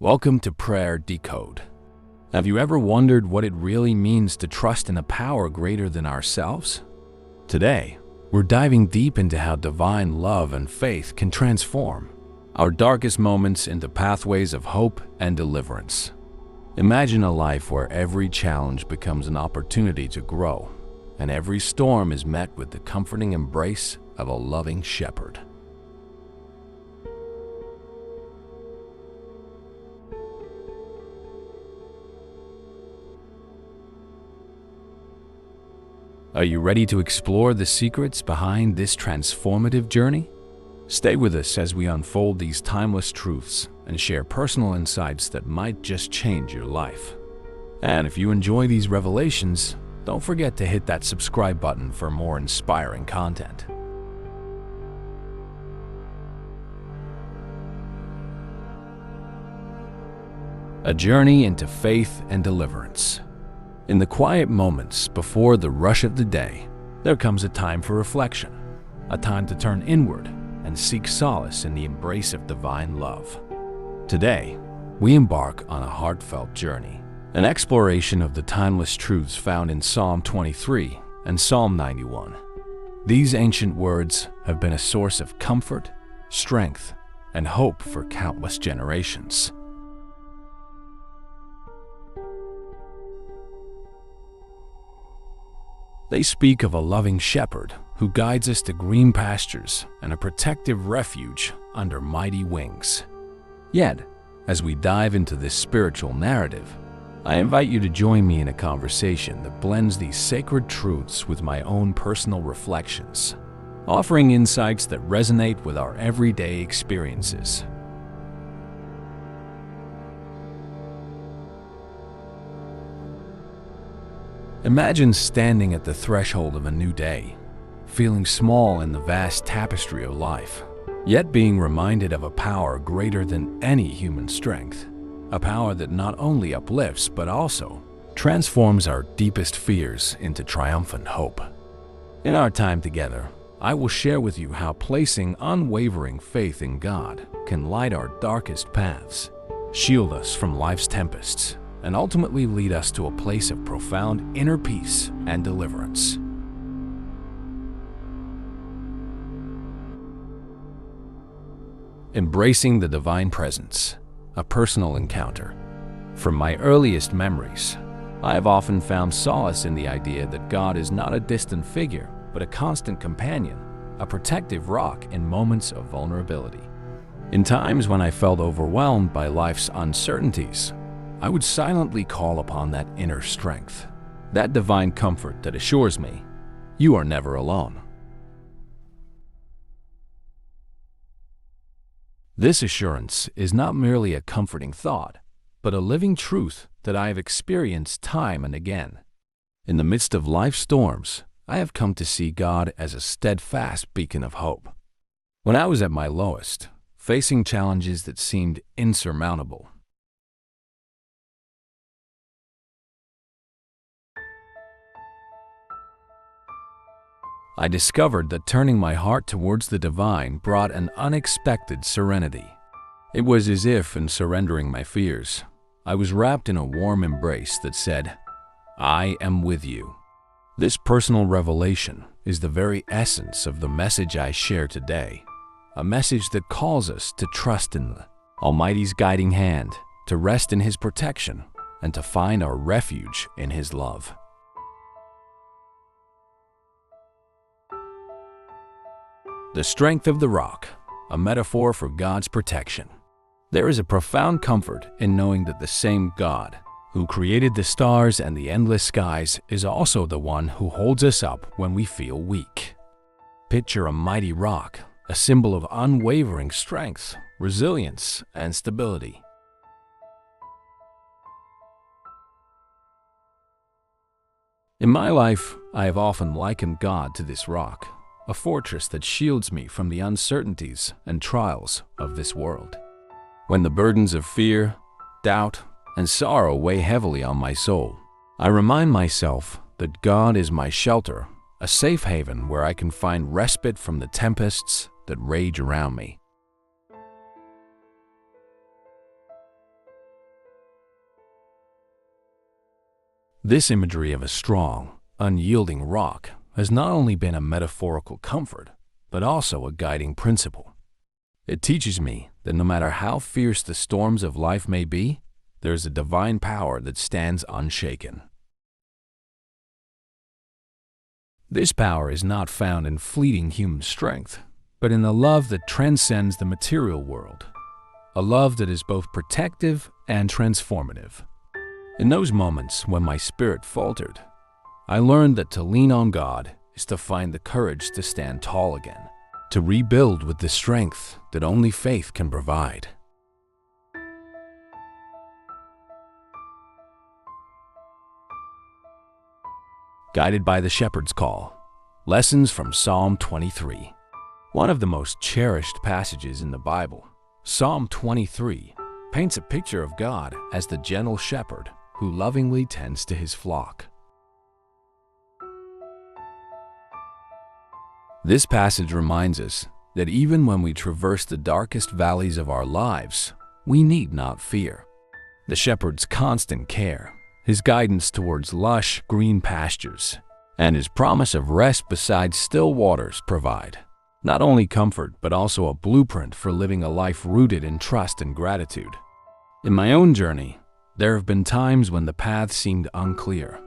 Welcome to Prayer Decode. Have you ever wondered what it really means to trust in a power greater than ourselves? Today, we're diving deep into how divine love and faith can transform our darkest moments into pathways of hope and deliverance. Imagine a life where every challenge becomes an opportunity to grow, and every storm is met with the comforting embrace of a loving shepherd. Are you ready to explore the secrets behind this transformative journey? Stay with us as we unfold these timeless truths and share personal insights that might just change your life. And if you enjoy these revelations, don't forget to hit that subscribe button for more inspiring content. A journey into faith and deliverance. In the quiet moments before the rush of the day, there comes a time for reflection, a time to turn inward and seek solace in the embrace of divine love. Today, we embark on a heartfelt journey, an exploration of the timeless truths found in Psalm 23 and Psalm 91. These ancient words have been a source of comfort, strength, and hope for countless generations. They speak of a loving shepherd who guides us to green pastures and a protective refuge under mighty wings. Yet, as we dive into this spiritual narrative, I invite you to join me in a conversation that blends these sacred truths with my own personal reflections, offering insights that resonate with our everyday experiences. Imagine standing at the threshold of a new day, feeling small in the vast tapestry of life, yet being reminded of a power greater than any human strength, a power that not only uplifts but also transforms our deepest fears into triumphant hope. In our time together, I will share with you how placing unwavering faith in God can light our darkest paths, shield us from life's tempests, and ultimately lead us to a place of profound inner peace and deliverance. Embracing the divine presence, a personal encounter. From my earliest memories, I have often found solace in the idea that God is not a distant figure, but a constant companion, a protective rock in moments of vulnerability. In times when I felt overwhelmed by life's uncertainties, I would silently call upon that inner strength, that divine comfort that assures me, you are never alone. This assurance is not merely a comforting thought, but a living truth that I have experienced time and again. In the midst of life's storms, I have come to see God as a steadfast beacon of hope. When I was at my lowest, facing challenges that seemed insurmountable, I discovered that turning my heart towards the divine brought an unexpected serenity. It was as if, in surrendering my fears, I was wrapped in a warm embrace that said, "I am with you." This personal revelation is the very essence of the message I share today, a message that calls us to trust in the Almighty's guiding hand, to rest in His protection, and to find our refuge in His love. The strength of the rock, a metaphor for God's protection. There is a profound comfort in knowing that the same God who created the stars and the endless skies is also the one who holds us up when we feel weak. Picture a mighty rock, a symbol of unwavering strength, resilience, and stability. In my life, I have often likened God to this rock, a fortress that shields me from the uncertainties and trials of this world. When the burdens of fear, doubt, and sorrow weigh heavily on my soul, I remind myself that God is my shelter, a safe haven where I can find respite from the tempests that rage around me. This imagery of a strong, unyielding rock has not only been a metaphorical comfort, but also a guiding principle. It teaches me that no matter how fierce the storms of life may be, there is a divine power that stands unshaken. This power is not found in fleeting human strength, but in a love that transcends the material world, a love that is both protective and transformative. In those moments when my spirit faltered, I learned that to lean on God is to find the courage to stand tall again, to rebuild with the strength that only faith can provide. Guided by the Shepherd's Call, Lessons from Psalm 23. One of the most cherished passages in the Bible, Psalm 23 paints a picture of God as the gentle shepherd who lovingly tends to his flock. This passage reminds us that even when we traverse the darkest valleys of our lives, we need not fear. The shepherd's constant care, his guidance towards lush, green pastures, and his promise of rest beside still waters provide not only comfort but also a blueprint for living a life rooted in trust and gratitude. In my own journey, there have been times when the path seemed unclear,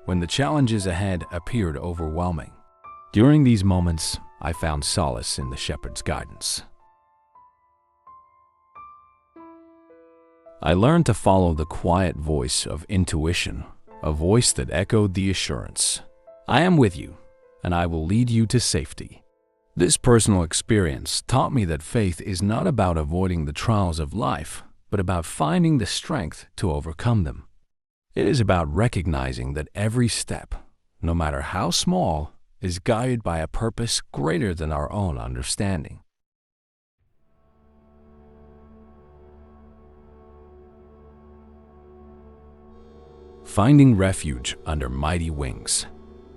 when the challenges ahead appeared overwhelming. During these moments, I found solace in the shepherd's guidance. I learned to follow the quiet voice of intuition, a voice that echoed the assurance, "I am with you, and I will lead you to safety." This personal experience taught me that faith is not about avoiding the trials of life, but about finding the strength to overcome them. It is about recognizing that every step, no matter how small, is guided by a purpose greater than our own understanding. Finding refuge under mighty wings.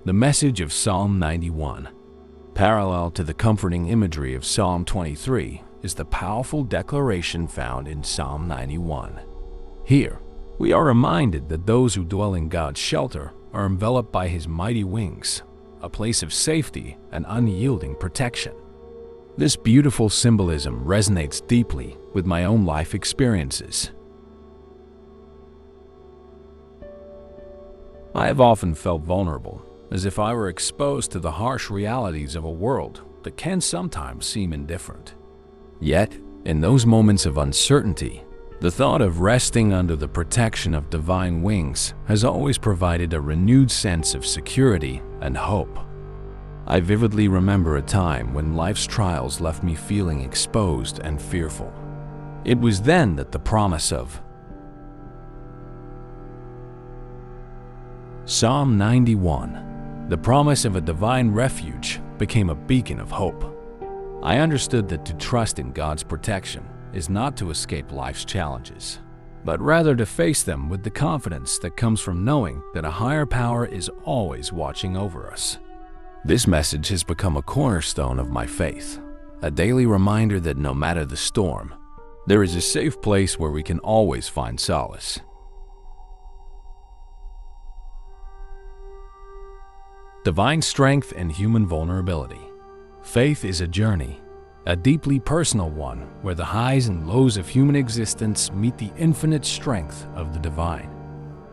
The message of Psalm 91. Parallel to the comforting imagery of Psalm 23 is the powerful declaration found in Psalm 91. Here, we are reminded that those who dwell in God's shelter are enveloped by His mighty wings, a place of safety and unyielding protection. This beautiful symbolism resonates deeply with my own life experiences. I have often felt vulnerable, as if I were exposed to the harsh realities of a world that can sometimes seem indifferent. Yet, in those moments of uncertainty, the thought of resting under the protection of divine wings has always provided a renewed sense of security and hope. I vividly remember a time when life's trials left me feeling exposed and fearful. It was then that the promise of Psalm 91, the promise of a divine refuge, became a beacon of hope. I understood that to trust in God's protection is not to escape life's challenges, but rather to face them with the confidence that comes from knowing that a higher power is always watching over us. This message has become a cornerstone of my faith, a daily reminder that no matter the storm, there is a safe place where we can always find solace. Divine strength and human vulnerability. Faith is a journey, a deeply personal one where the highs and lows of human existence meet the infinite strength of the divine.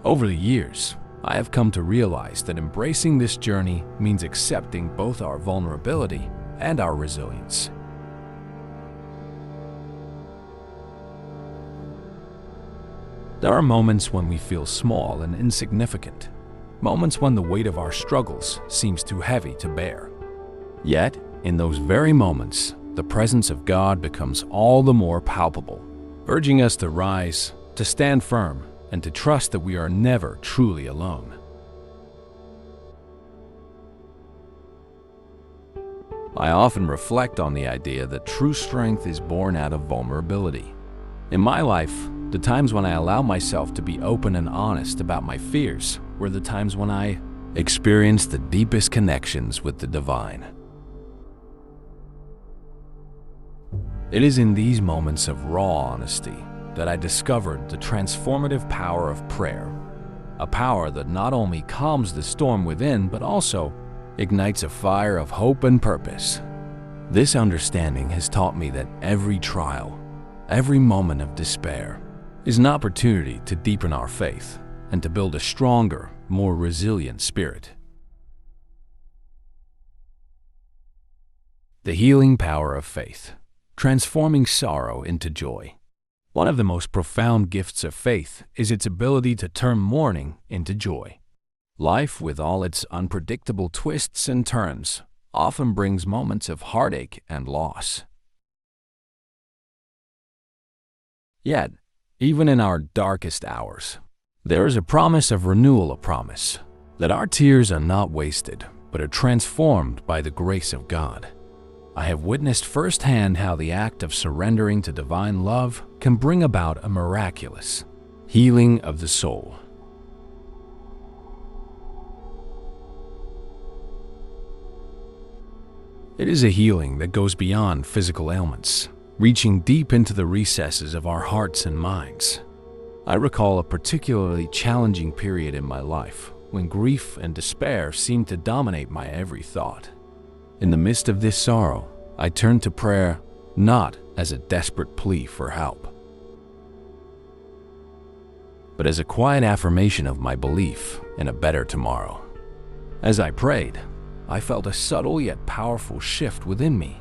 Over the years, I have come to realize that embracing this journey means accepting both our vulnerability and our resilience. There are moments when we feel small and insignificant, moments when the weight of our struggles seems too heavy to bear. Yet, in those very moments, the presence of God becomes all the more palpable, urging us to rise, to stand firm, and to trust that we are never truly alone. I often reflect on the idea that true strength is born out of vulnerability. In my life, the times when I allow myself to be open and honest about my fears were the times when I experienced the deepest connections with the divine. It is in these moments of raw honesty that I discovered the transformative power of prayer. a power that not only calms the storm within, but also ignites a fire of hope and purpose. This understanding has taught me that every trial, every moment of despair, is an opportunity to deepen our faith and to build a stronger, more resilient spirit. The healing power of faith, transforming sorrow into joy. One of the most profound gifts of faith is its ability to turn mourning into joy. Life, with all its unpredictable twists and turns, often brings moments of heartache and loss. Yet, even in our darkest hours, there is a promise of renewal, a promise that our tears are not wasted, but are transformed by the grace of God. I have witnessed firsthand how the act of surrendering to divine love can bring about a miraculous healing of the soul. It is a healing that goes beyond physical ailments, reaching deep into the recesses of our hearts and minds. I recall a particularly challenging period in my life when grief and despair seemed to dominate my every thought. In the midst of this sorrow, I turned to prayer not as a desperate plea for help, but as a quiet affirmation of my belief in a better tomorrow. As I prayed, I felt a subtle yet powerful shift within me,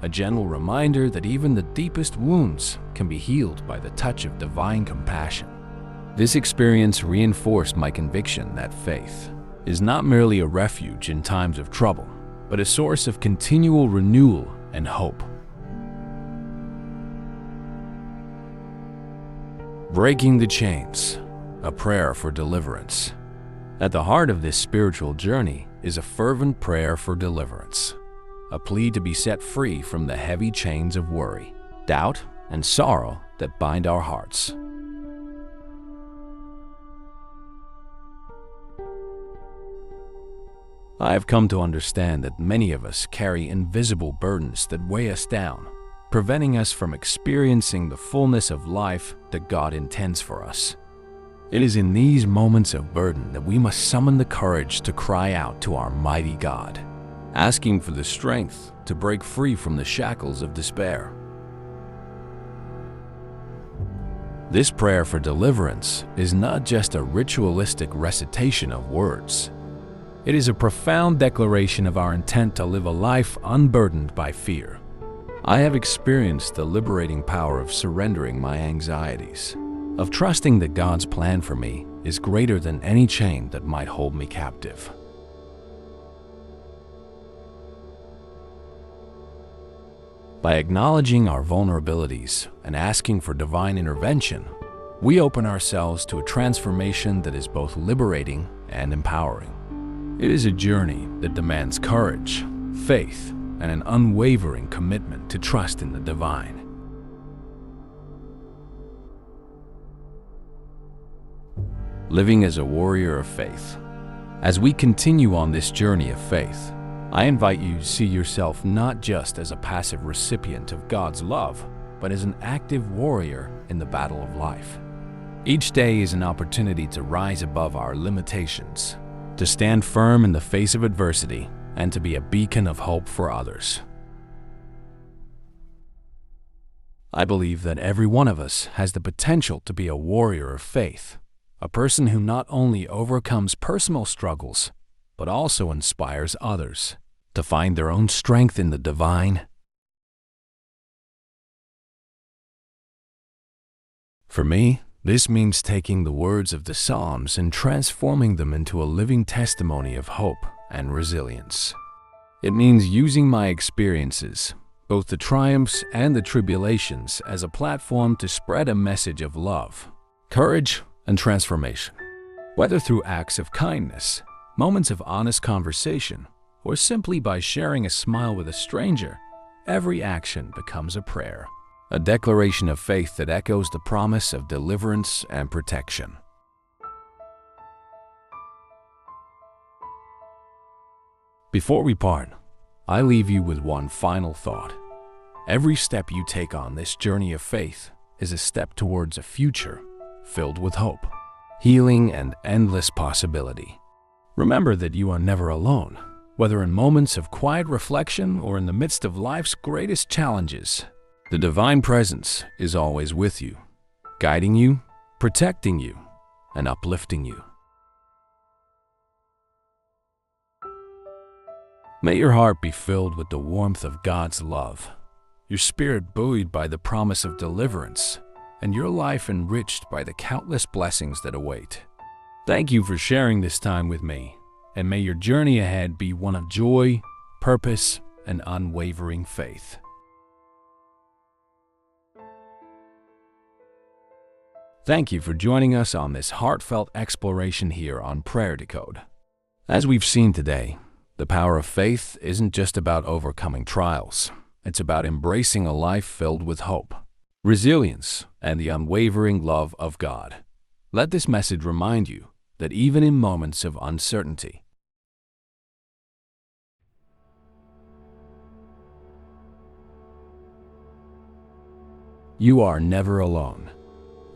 a gentle reminder that even the deepest wounds can be healed by the touch of divine compassion. This experience reinforced my conviction that faith is not merely a refuge in times of trouble, but a source of continual renewal and hope. Breaking the chains, a prayer for deliverance. At the heart of this spiritual journey is a fervent prayer for deliverance, a plea to be set free from the heavy chains of worry, doubt, and sorrow that bind our hearts. I have come to understand that many of us carry invisible burdens that weigh us down, preventing us from experiencing the fullness of life that God intends for us. It is in these moments of burden that we must summon the courage to cry out to our mighty God, asking for the strength to break free from the shackles of despair. This prayer for deliverance is not just a ritualistic recitation of words. It is a profound declaration of our intent to live a life unburdened by fear. I have experienced the liberating power of surrendering my anxieties, of trusting that God's plan for me is greater than any chain that might hold me captive. By acknowledging our vulnerabilities and asking for divine intervention, we open ourselves to a transformation that is both liberating and empowering. It is a journey that demands courage, faith, and an unwavering commitment to trust in the divine. Living as a warrior of faith. As we continue on this journey of faith, I invite you to see yourself not just as a passive recipient of God's love, but as an active warrior in the battle of life. Each day is an opportunity to rise above our limitations, to stand firm in the face of adversity, and to be a beacon of hope for others. I believe that every one of us has the potential to be a warrior of faith, a person who not only overcomes personal struggles, but also inspires others to find their own strength in the divine. For me, this means taking the words of the Psalms and transforming them into a living testimony of hope and resilience. It means using my experiences, both the triumphs and the tribulations, as a platform to spread a message of love, courage, and transformation. Whether through acts of kindness, moments of honest conversation, or simply by sharing a smile with a stranger, every action becomes a prayer, a declaration of faith that echoes the promise of deliverance and protection. Before we part, I leave you with one final thought. Every step you take on this journey of faith is a step towards a future filled with hope. healing, and endless possibility. Remember that you are never alone, whether in moments of quiet reflection or in the midst of life's greatest challenges. The divine presence is always with you, guiding you, protecting you, and uplifting you. May your heart be filled with the warmth of God's love, your spirit buoyed by the promise of deliverance, and your life enriched by the countless blessings that await. Thank you for sharing this time with me, and may your journey ahead be one of joy, purpose, and unwavering faith. Thank you for joining us on this heartfelt exploration here on Prayer Decode. As we've seen today, the power of faith isn't just about overcoming trials. It's about embracing a life filled with hope, resilience, and the unwavering love of God. Let this message remind you that even in moments of uncertainty, you are never alone.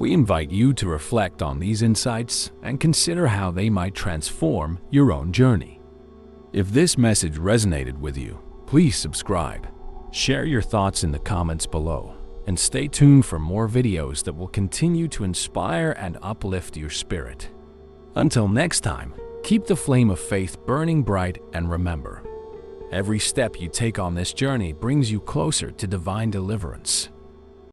We invite you to reflect on these insights and consider how they might transform your own journey. If this message resonated with you, please subscribe, share your thoughts in the comments below, and stay tuned for more videos that will continue to inspire and uplift your spirit. Until next time, keep the flame of faith burning bright, and remember, every step you take on this journey brings you closer to divine deliverance.